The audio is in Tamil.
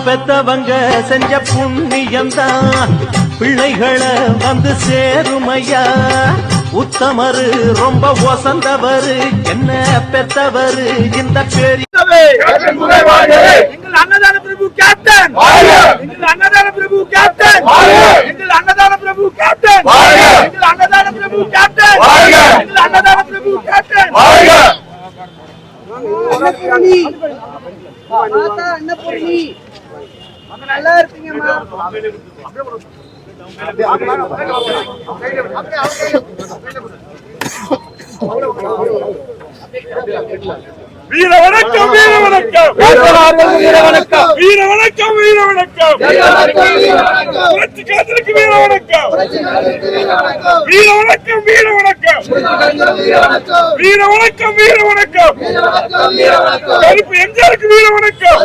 பெத்தவங்க செஞ்ச புண்ணியம்தான் பிள்ளைகளை வந்து சேருமையா. உத்தமரு ரொம்ப வசந்தவரு என்ன பெத்தவரு இந்த பேரி. எங்கள் அன்னதான பிரபு கேப்டன், எங்கள் அன்னதான பிரபு கேப்டன், எங்கள் அன்னதான பிரபு கேப்டன், எங்கள் அன்னதான பிரபு கேப்டன், எங்கள் அன்னதான பிரபு கேப்டன். அன்னபூர்ணி நல்லா இருப்பீங்கம்மா. வீர வணக்கம், வீர வணக்கம், வீர வணக்கம், வீர வணக்கம், வீர வணக்கம், வீர வணக்கம், புரட்சி காத்திற்கு வீர வணக்கம், வீர வணக்கம், வீர வணக்கம், வீர வணக்கம், வீர வணக்கம், கருப்பு எம்ஜிஆருக்கு வீர வணக்கம்.